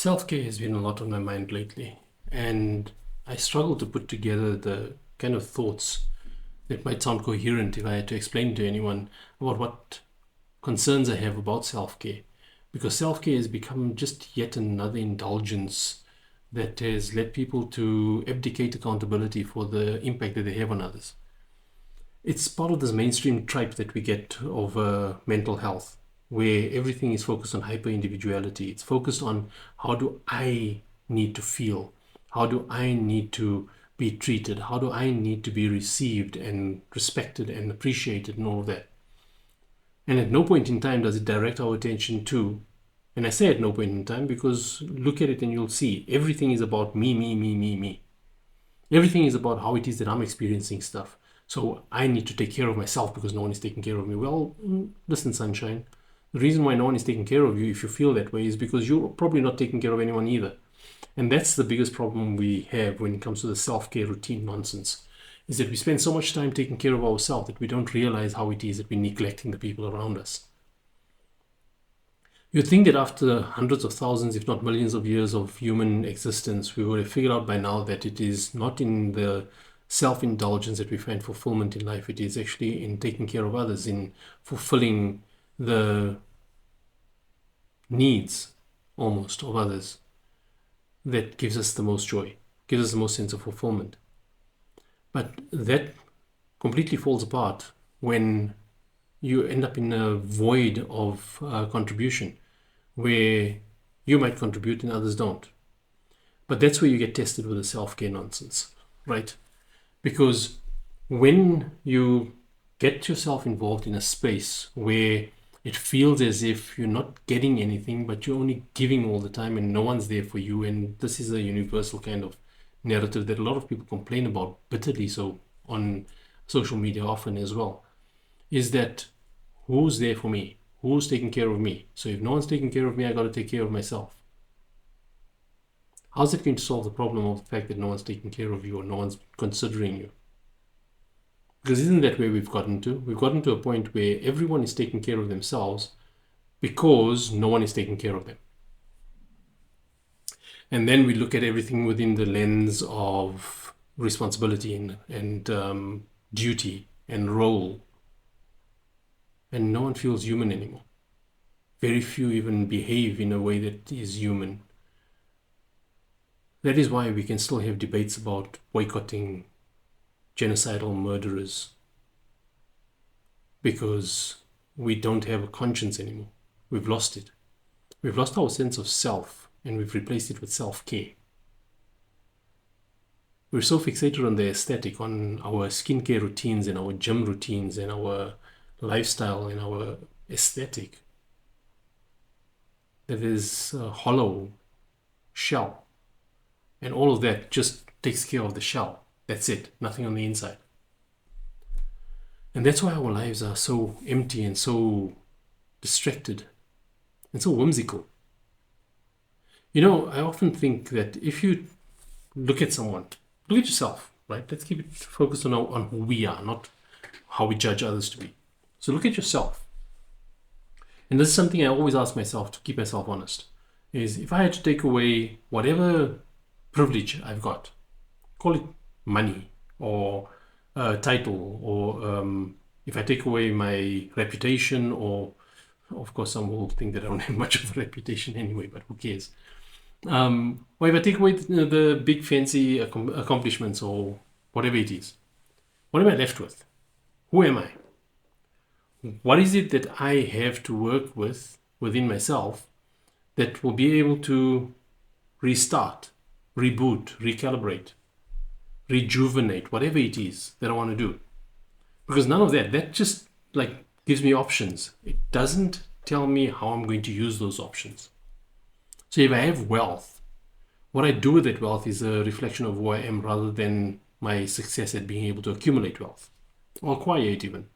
Self-care has been a lot on my mind lately, and I struggle to put together the kind of thoughts that might sound coherent if I had to explain to anyone about what concerns I have about self-care. Because self-care has become just yet another indulgence that has led people to abdicate accountability for the impact that they have on others. It's part of this mainstream tripe that we get of mental health, where everything is focused on hyper-individuality. It's focused on how do I need to feel? How do I need to be treated? How do I need to be received and respected and appreciated and all of that? And at no point in time does it direct our attention to, and I say at no point in time because look at it and you'll see everything is about me, me, me, me, me. Everything is about how it is that I'm experiencing stuff. So I need to take care of myself because no one is taking care of me. Well, listen, sunshine. The reason why no one is taking care of you, if you feel that way, is because you're probably not taking care of anyone either. And that's the biggest problem we have when it comes to the self-care routine nonsense, is that we spend so much time taking care of ourselves that we don't realize how it is that we're neglecting the people around us. You'd think that after hundreds of thousands, if not millions of years of human existence, we would have figured out by now that it is not in the self-indulgence that we find fulfillment in life. It is actually in taking care of others, in fulfilling the needs almost of others that gives us the most joy, gives us the most sense of fulfillment. But that completely falls apart when you end up in a void of contribution where you might contribute and others don't. But that's where you get tested with the self-care nonsense, right? Because when you get yourself involved in a space where it feels as if you're not getting anything, but you're only giving all the time and no one's there for you, and this is a universal kind of narrative that a lot of people complain about bitterly so on social media often as well, is that who's there for me? Who's taking care of me? So if no one's taking care of me, I got to take care of myself. How's it going to solve the problem of the fact that no one's taking care of you or no one's considering you? Because isn't that where we've gotten to? We've gotten to a point where everyone is taking care of themselves because no one is taking care of them. And then we look at everything within the lens of responsibility and duty and role. And no one feels human anymore. Very few even behave in a way that is human. That is why we can still have debates about boycotting genocidal murderers, because we don't have a conscience anymore. We've lost it. We've lost our sense of self and we've replaced it with self-care. We're so fixated on the aesthetic, on our skincare routines and our gym routines and our lifestyle and our aesthetic, that is a hollow shell. And all of that just takes care of the shell. That's it, nothing on the inside. And that's why our lives are so empty and so distracted and so whimsical. You know, I often think that if you look at someone, look at yourself, right? Let's keep it focused on who we are, not how we judge others to be. So look at yourself. And this is something I always ask myself to keep myself honest, is if I had to take away whatever privilege I've got, call it money or title, or if I take away my reputation, or of course some will think that I don't have much of a reputation anyway, but who cares? Or if I take away the big fancy accomplishments or whatever it is, what am I left with? Who am I? What is it that I have to work with within myself that will be able to restart, reboot, recalibrate, rejuvenate, whatever it is that I want to do? Because none of that just like gives me options. It doesn't tell me how I'm going to use those options. So if I have wealth, what I do with that wealth is a reflection of who I am rather than my success at being able to accumulate wealth or acquire it even.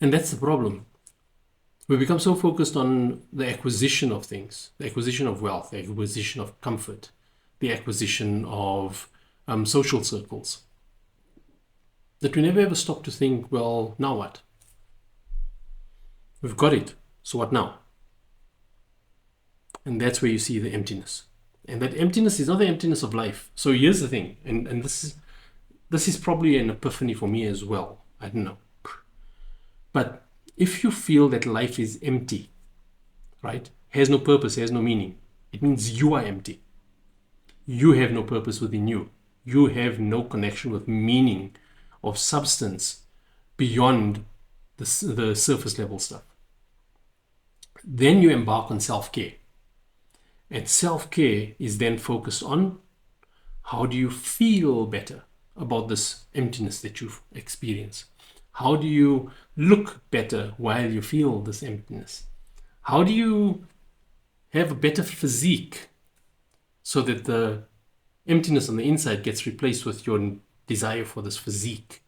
And that's the problem. We become so focused on the acquisition of things, the acquisition of wealth, the acquisition of comfort, the acquisition of social circles, that we never ever stop to think, well, now what? We've got it, so what now? And that's where you see the emptiness. And that emptiness is not the emptiness of life. So here's the thing, and this is probably an epiphany for me as well. I don't know. But if you feel that life is empty, right, has no purpose, has no meaning, it means you are empty. You have no purpose within you. You have no connection with meaning of substance beyond the surface level stuff. Then you embark on self-care. And self-care is then focused on how do you feel better about this emptiness that you've experienced? How do you look better while you feel this emptiness? How do you have a better physique so that the emptiness on the inside gets replaced with your desire for this physique?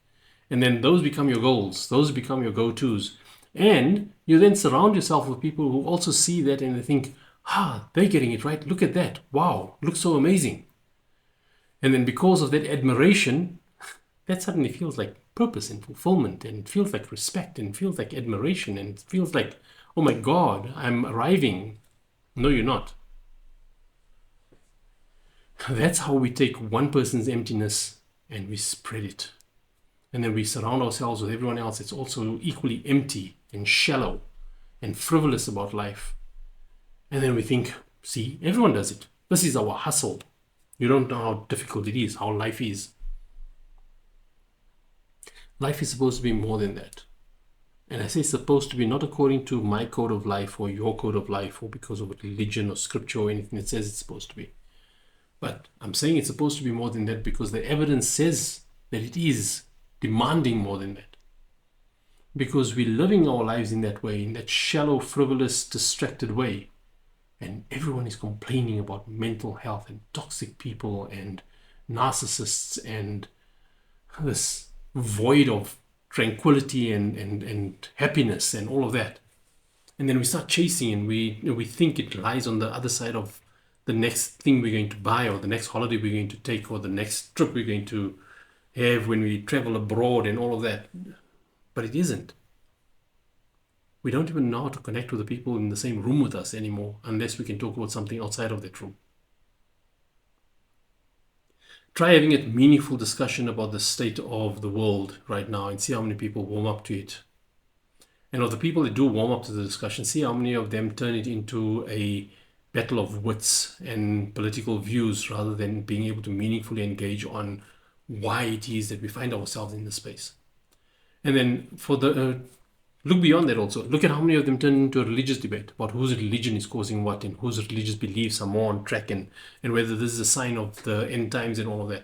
And then those become your goals. Those become your go-tos. And you then surround yourself with people who also see that and they think, they're getting it right. Look at that. Wow, looks so amazing. And then because of that admiration, that suddenly feels like purpose and fulfillment, and it feels like respect, and it feels like admiration, and it feels like, oh my God, I'm arriving. No, you're not. That's how we take one person's emptiness and we spread it. And then we surround ourselves with everyone else that's also equally empty and shallow and frivolous about life. And then we think, see, everyone does it. This is our hustle. You don't know how difficult it is, how life is. Life is supposed to be more than that. And I say supposed to be not according to my code of life or your code of life or because of religion or scripture or anything that says it's supposed to be. But I'm saying it's supposed to be more than that because the evidence says that it is demanding more than that. Because we're living our lives in that way, in that shallow, frivolous, distracted way. And everyone is complaining about mental health and toxic people and narcissists and this void of tranquility and happiness and all of that. And then we start chasing and we think it lies on the other side of the next thing we're going to buy or the next holiday we're going to take or the next trip we're going to have when we travel abroad and all of that. But it isn't. We don't even know how to connect with the people in the same room with us anymore unless we can talk about something outside of that room. Try having a meaningful discussion about the state of the world right now and see how many people warm up to it. And of the people that do warm up to the discussion, see how many of them turn it into a battle of wits and political views rather than being able to meaningfully engage on why it is that we find ourselves in this space. And then for the look beyond that also. Look at how many of them turn into a religious debate about whose religion is causing what and whose religious beliefs are more on track and whether this is a sign of the end times and all of that.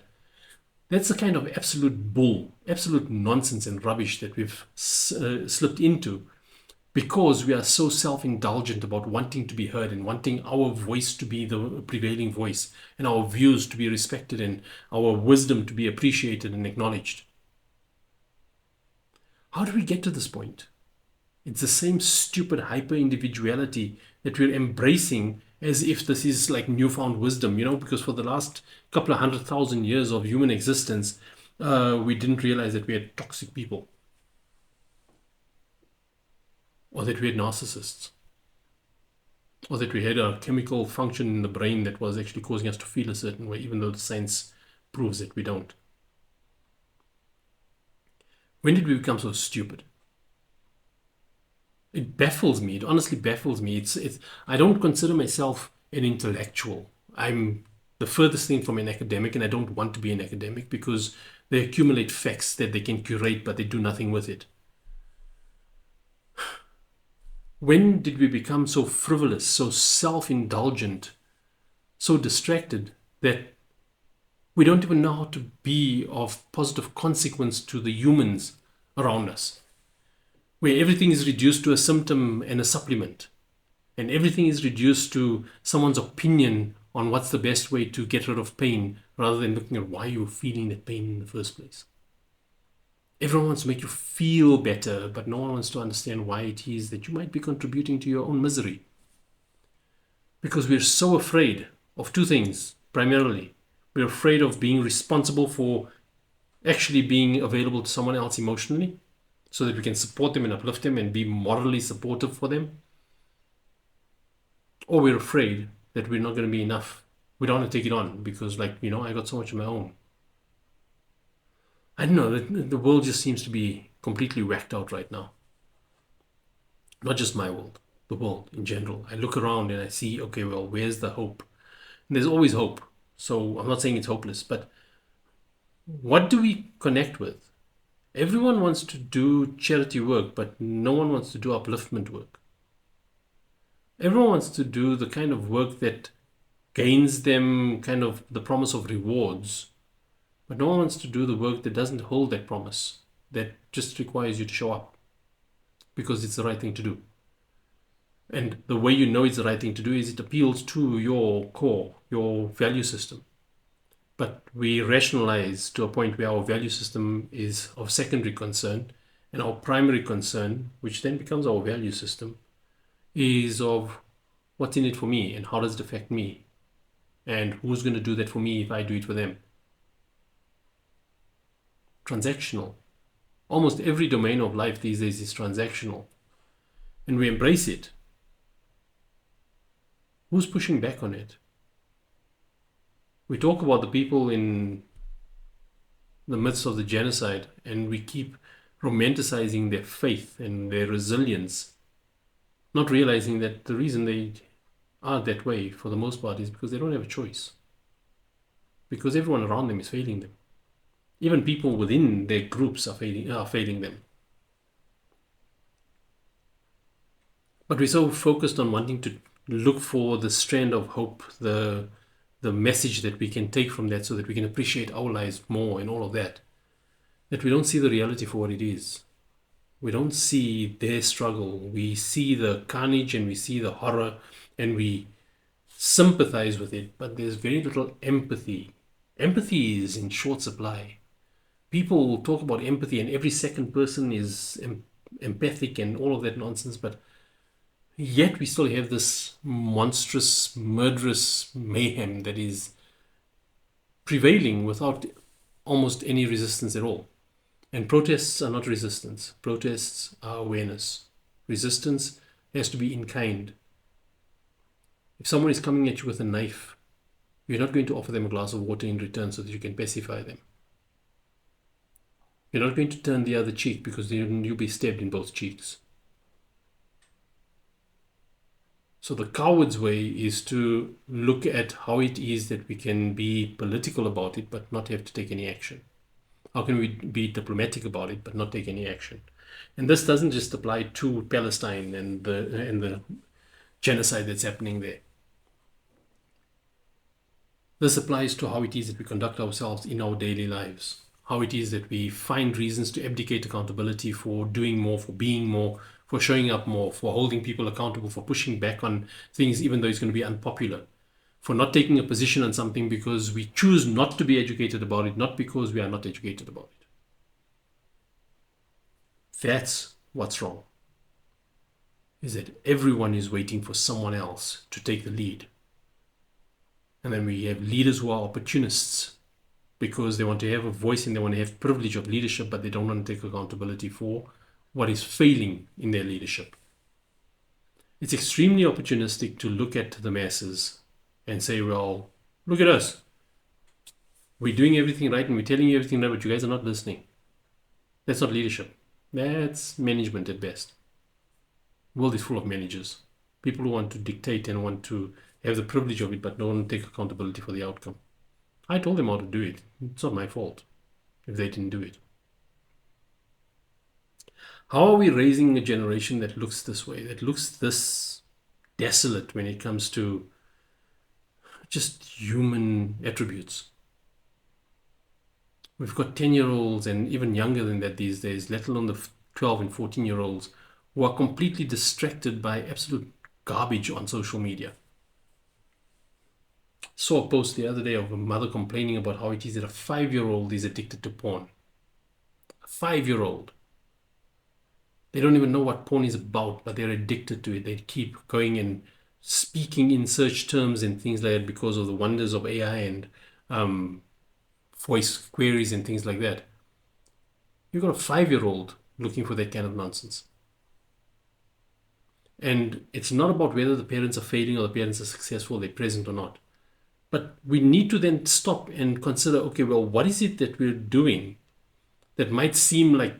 That's the kind of absolute bull, absolute nonsense and rubbish that we've slipped into because we are so self-indulgent about wanting to be heard and wanting our voice to be the prevailing voice and our views to be respected and our wisdom to be appreciated and acknowledged. How do we get to this point? It's the same stupid hyper-individuality that we're embracing as if this is like newfound wisdom, because for the last couple of 100,000 years of human existence, we didn't realize that we had toxic people or that we had narcissists or that we had a chemical function in the brain that was actually causing us to feel a certain way, even though the science proves that we don't. When did we become so stupid? It baffles me. It honestly baffles me. I don't consider myself an intellectual. I'm the furthest thing from an academic, and I don't want to be an academic because they accumulate facts that they can curate, but they do nothing with it. When did we become so frivolous, so self-indulgent, so distracted that we don't even know how to be of positive consequence to the humans around us? Where everything is reduced to a symptom and a supplement. And everything is reduced to someone's opinion on what's the best way to get rid of pain rather than looking at why you're feeling that pain in the first place. Everyone wants to make you feel better, but no one wants to understand why it is that you might be contributing to your own misery. Because we're so afraid of two things, primarily. We're afraid of being responsible for actually being available to someone else emotionally, so that we can support them and uplift them and be morally supportive for them. Or we're afraid that we're not going to be enough. We don't want to take it on because, like, I got so much of my own. I don't know. The world just seems to be completely whacked out right now. Not just my world, the world in general. I look around and I see, okay, well, where's the hope? And there's always hope. So I'm not saying it's hopeless, but what do we connect with? Everyone wants to do charity work, but no one wants to do upliftment work. Everyone wants to do the kind of work that gains them kind of the promise of rewards, but no one wants to do the work that doesn't hold that promise, that just requires you to show up because it's the right thing to do. And the way you know it's the right thing to do is it appeals to your core, your value system. But we rationalize to a point where our value system is of secondary concern, and our primary concern, which then becomes our value system, is of what's in it for me and how does it affect me and who's going to do that for me if I do it for them. Transactional. Almost every domain of life these days is transactional, and we embrace it. Who's pushing back on it? We talk about the people in the midst of the genocide, and we keep romanticizing their faith and their resilience, not realizing that the reason they are that way for the most part is because they don't have a choice. Because everyone around them is failing them. Even people within their groups are failing them. But we're so focused on wanting to look for the strand of hope, the message that we can take from that so that we can appreciate our lives more and all of that, that we don't see the reality for what it is. We don't see their struggle. We see the carnage and we see the horror and we sympathize with it, but there's very little empathy. Empathy is in short supply. People talk about empathy and every second person is empathic and all of that nonsense, but yet we still have this monstrous, murderous mayhem that is prevailing without almost any resistance at all. And protests are not resistance. Protests are awareness. Resistance has to be in kind. If someone is coming at you with a knife, you're not going to offer them a glass of water in return so that you can pacify them. You're not going to turn the other cheek because then you'll be stabbed in both cheeks. So the coward's way is to look at how it is that we can be political about it but not have to take any action. How can we be diplomatic about it but not take any action? And this doesn't just apply to Palestine and the genocide that's happening there. This applies to how it is that we conduct ourselves in our daily lives. How it is that we find reasons to abdicate accountability for doing more, for being more, for showing up more, for holding people accountable, for pushing back on things even though it's going to be unpopular, for not taking a position on something because we choose not to be educated about it, not because we are not educated about it. That's what's wrong, is that everyone is waiting for someone else to take the lead. And then we have leaders who are opportunists because they want to have a voice and they want to have privilege of leadership, but they don't want to take accountability for what is failing in their leadership. It's extremely opportunistic to look at the masses and say, well, look at us. We're doing everything right and we're telling you everything right, but you guys are not listening. That's not leadership. That's management at best. The world is full of managers. People who want to dictate and want to have the privilege of it, but don't take accountability for the outcome. I told them how to do it. It's not my fault if they didn't do it. How are we raising a generation that looks this way, that looks this desolate when it comes to just human attributes? We've got 10-year-olds and even younger than that these days, let alone the 12 and 14-year-olds who are completely distracted by absolute garbage on social media. Saw a post the other day of a mother complaining about how it is that a 5-year-old is addicted to porn. A 5-year-old. They don't even know what porn is about, but they're addicted to it. They keep going and speaking in search terms and things like that because of the wonders of AI and voice queries and things like that. You've got a 5-year-old looking for that kind of nonsense. And it's not about whether the parents are failing or the parents are successful, they're present or not. But we need to then stop and consider, okay, well, what is it that we're doing that might seem like,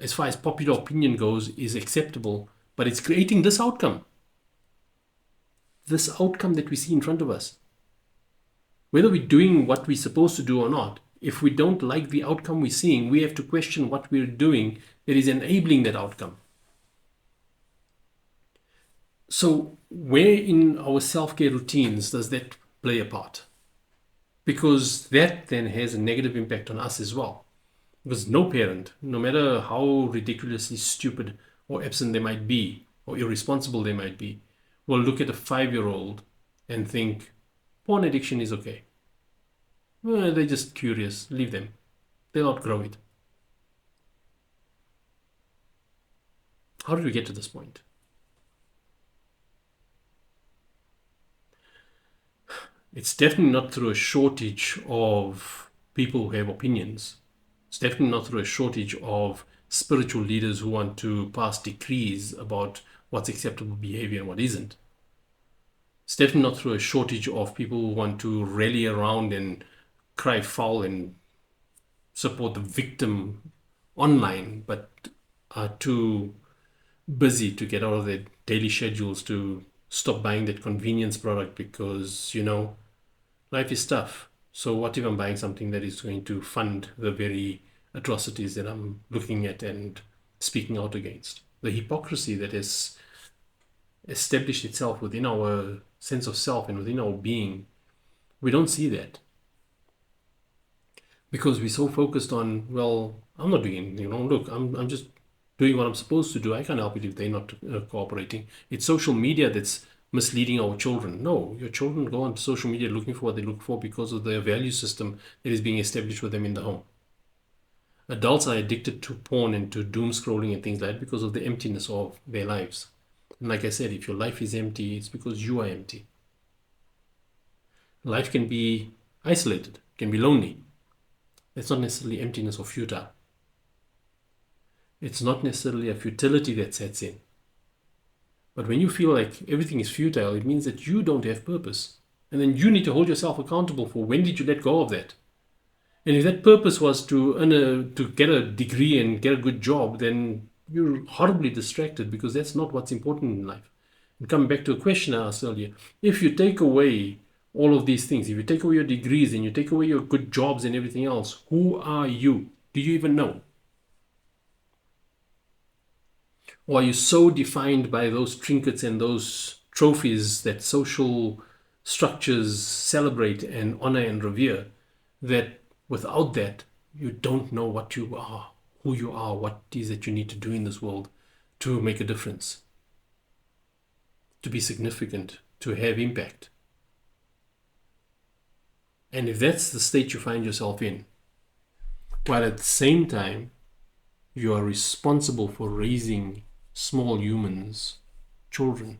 as far as popular opinion goes, is acceptable, but it's creating this outcome that we see in front of us. Whether we're doing what we're supposed to do or not, if we don't like the outcome we're seeing, we have to question what we're doing that is enabling that outcome. So, where in our self-care routines does that play a part? Because that then has a negative impact on us as well. Because no parent, no matter how ridiculously stupid or absent they might be, or irresponsible they might be, will look at a 5-year-old and think, porn addiction is okay. Well, they're just curious, leave them. They'll outgrow it. How did we get to this point? It's definitely not through a shortage of people who have opinions. It's definitely not through a shortage of spiritual leaders who want to pass decrees about what's acceptable behavior and what isn't. It's definitely not through a shortage of people who want to rally around and cry foul and support the victim online, but are too busy to get out of their daily schedules to stop buying that convenience product because, life is tough. So what if I'm buying something that is going to fund the very atrocities that I'm looking at and speaking out against? The hypocrisy that has established itself within our sense of self and within our being, we don't see that. Because we're so focused on, well, I'm not doing anything wrong. Look, I'm just doing what I'm supposed to do. I can't help it if they're not cooperating. It's social media that's misleading our children. No, your children go onto social media looking for what they look for because of their value system that is being established with them in the home. Adults are addicted to porn and to doom scrolling and things like that because of the emptiness of their lives. And like I said, if your life is empty, it's because you are empty. Life can be isolated, can be lonely. It's not necessarily emptiness or futile. It's not necessarily a futility that sets in. But when you feel like everything is futile, it means that you don't have purpose. And then you need to hold yourself accountable for when did you let go of that? And if that purpose was to get a degree and get a good job, then you're horribly distracted because that's not what's important in life. And coming back to a question I asked earlier, if you take away all of these things, if you take away your degrees and you take away your good jobs and everything else, who are you? Do you even know? Or are you so defined by those trinkets and those trophies that social structures celebrate and honor and revere that without that, you don't know what you are, who you are, what it is that you need to do in this world to make a difference, to be significant, to have impact? And if that's the state you find yourself in, while at the same time, you are responsible for raising small humans, children,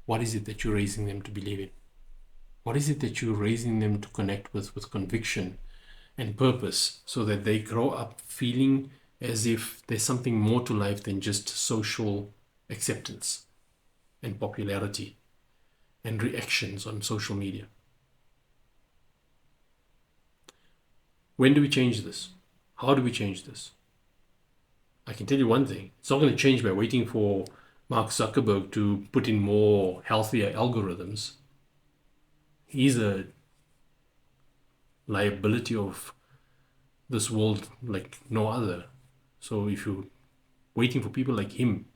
what is it that you're raising them to believe in? What is it that you're raising them to connect with conviction and purpose so that they grow up feeling as if there's something more to life than just social acceptance and popularity and reactions on social media? When do we change this? How do we change this? I can tell you one thing. It's not going to change by waiting for Mark Zuckerberg to put in more healthier algorithms. He's a liability of this world like no other. So if you're waiting for people like him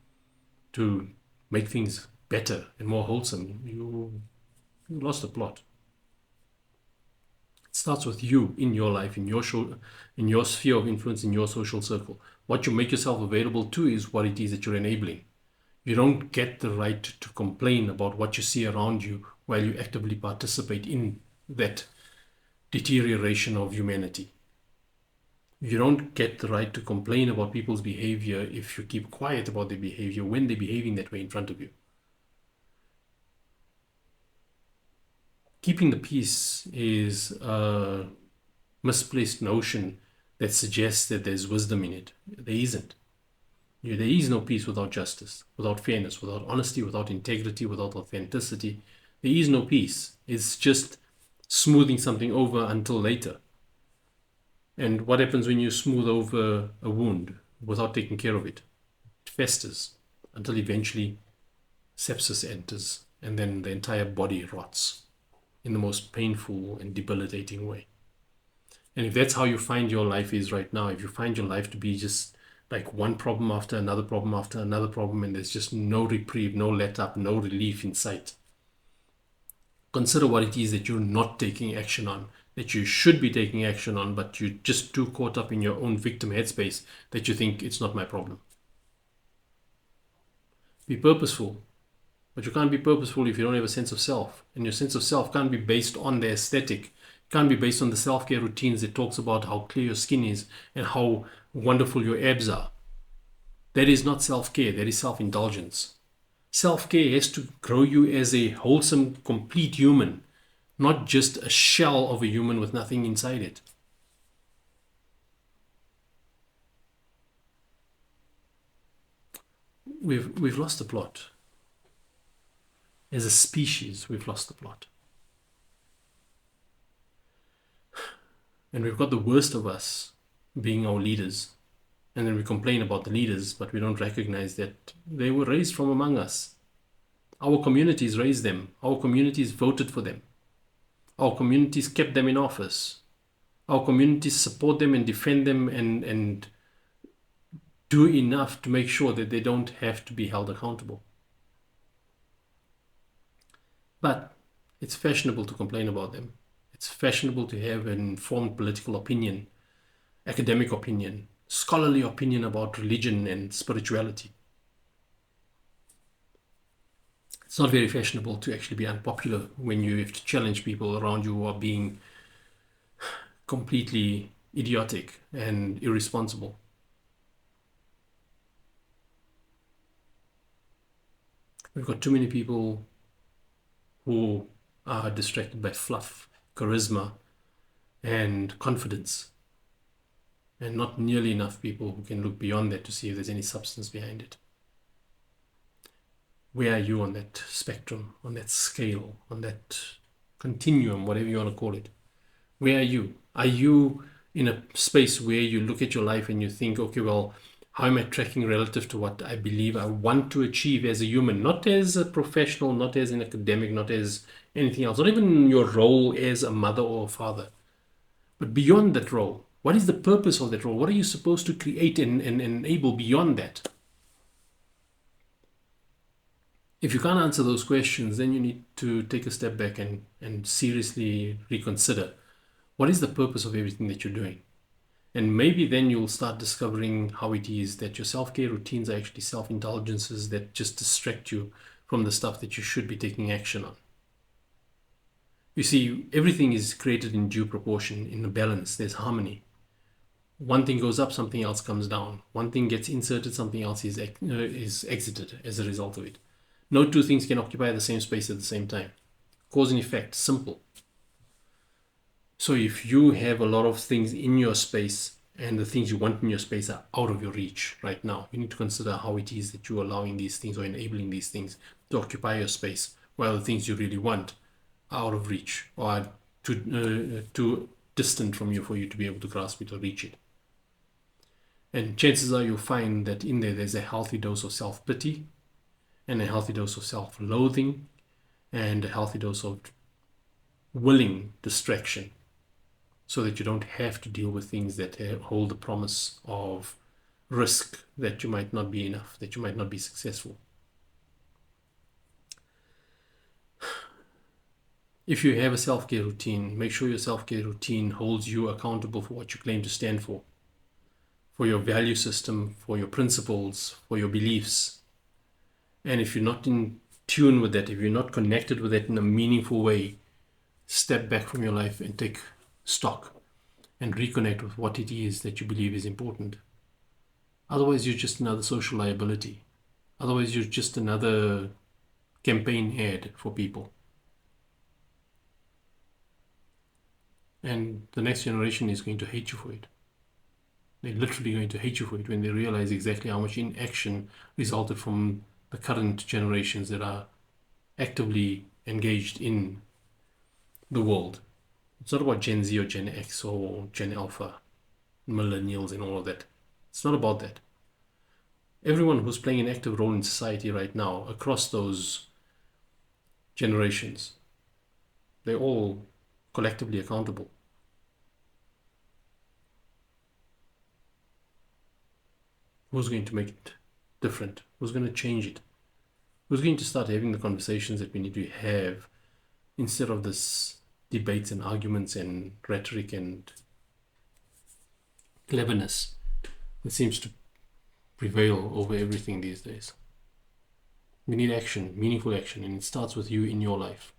to make things better and more wholesome, you lost the plot. It starts with you in your life, in your sphere of influence, in your social circle. What you make yourself available to is what it is that you're enabling. You don't get the right to complain about what you see around you while you actively participate in that deterioration of humanity. You don't get the right to complain about people's behavior if you keep quiet about their behavior when they're behaving that way in front of you. Keeping the peace is a misplaced notion that suggests that there's wisdom in it. There isn't. There is no peace without justice, without fairness, without honesty, without integrity, without authenticity. There is no peace. It's just smoothing something over until later. And what happens when you smooth over a wound without taking care of it? It festers until eventually sepsis enters, and then the entire body rots in the most painful and debilitating way. And if that's how you find your life is right now, if you find your life to be just like one problem after another problem after another problem, and there's just no reprieve, no let up, no relief in sight, consider what it is that you're not taking action on, that you should be taking action on, but you're just too caught up in your own victim headspace that you think it's not my problem. Be purposeful, but you can't be purposeful if you don't have a sense of self. And your sense of self can't be based on the aesthetic. It can't be based on the self-care routines that talks about how clear your skin is and how wonderful your abs are. That is not self-care, that is self-indulgence. Self-care has to grow you as a wholesome, complete human, not just a shell of a human with nothing inside it. We've lost the plot. As a species, we've lost the plot. And we've got the worst of us being our leaders. And then we complain about the leaders, but we don't recognize that they were raised from among us. Our communities raised them. Our communities voted for them. Our communities kept them in office. Our communities support them and defend them and do enough to make sure that they don't have to be held accountable. But it's fashionable to complain about them. It's fashionable to have an informed political opinion, academic opinion, scholarly opinion about religion and spirituality. It's not very fashionable to actually be unpopular when you have to challenge people around you who are being completely idiotic and irresponsible. We've got too many people who are distracted by fluff, charisma, and confidence, and not nearly enough people who can look beyond that to see if there's any substance behind it. Where are you on that spectrum, on that scale, on that continuum, whatever you want to call it? Where are you? Are you in a space where you look at your life and you think, okay, well, how am I tracking relative to what I believe I want to achieve as a human, not as a professional, not as an academic, not as anything else, not even your role as a mother or a father, but beyond that role? What is the purpose of that role? What are you supposed to create and enable beyond that? If you can't answer those questions, then you need to take a step back and seriously reconsider what is the purpose of everything that you're doing. And maybe then you'll start discovering how it is that your self-care routines are actually self-indulgences that just distract you from the stuff that you should be taking action on. You see, everything is created in due proportion, in a balance. There's harmony. One thing goes up, something else comes down. One thing gets inserted, something else is exited as a result of it. No two things can occupy the same space at the same time. Cause and effect, simple. So if you have a lot of things in your space and the things you want in your space are out of your reach right now, you need to consider how it is that you're allowing these things or enabling these things to occupy your space, while the things you really want are out of reach or are too distant from you for you to be able to grasp it or reach it. And chances are you'll find that in there's a healthy dose of self-pity and a healthy dose of self-loathing and a healthy dose of willing distraction, so that you don't have to deal with things that hold the promise of risk, that you might not be enough, that you might not be successful. If you have a self-care routine, make sure your self-care routine holds you accountable for what you claim to stand for your value system, for your principles, for your beliefs. And if you're not in tune with that, if you're not connected with that in a meaningful way, step back from your life and take stock and reconnect with what it is that you believe is important. Otherwise, you're just another social liability. Otherwise, you're just another campaign ad for people. And the next generation is going to hate you for it. They're literally going to hate you for it when they realize exactly how much inaction resulted from the current generations that are actively engaged in the world. It's not about Gen Z or Gen X or Gen Alpha, millennials and all of that. It's not about that. Everyone who's playing an active role in society right now, across those generations, they're all collectively accountable. Who's going to make it different? Who's going to change it? Who's going to start having the conversations that we need to have instead of this debates and arguments and rhetoric and cleverness that seems to prevail over everything these days? We need action, meaningful action, and it starts with you in your life.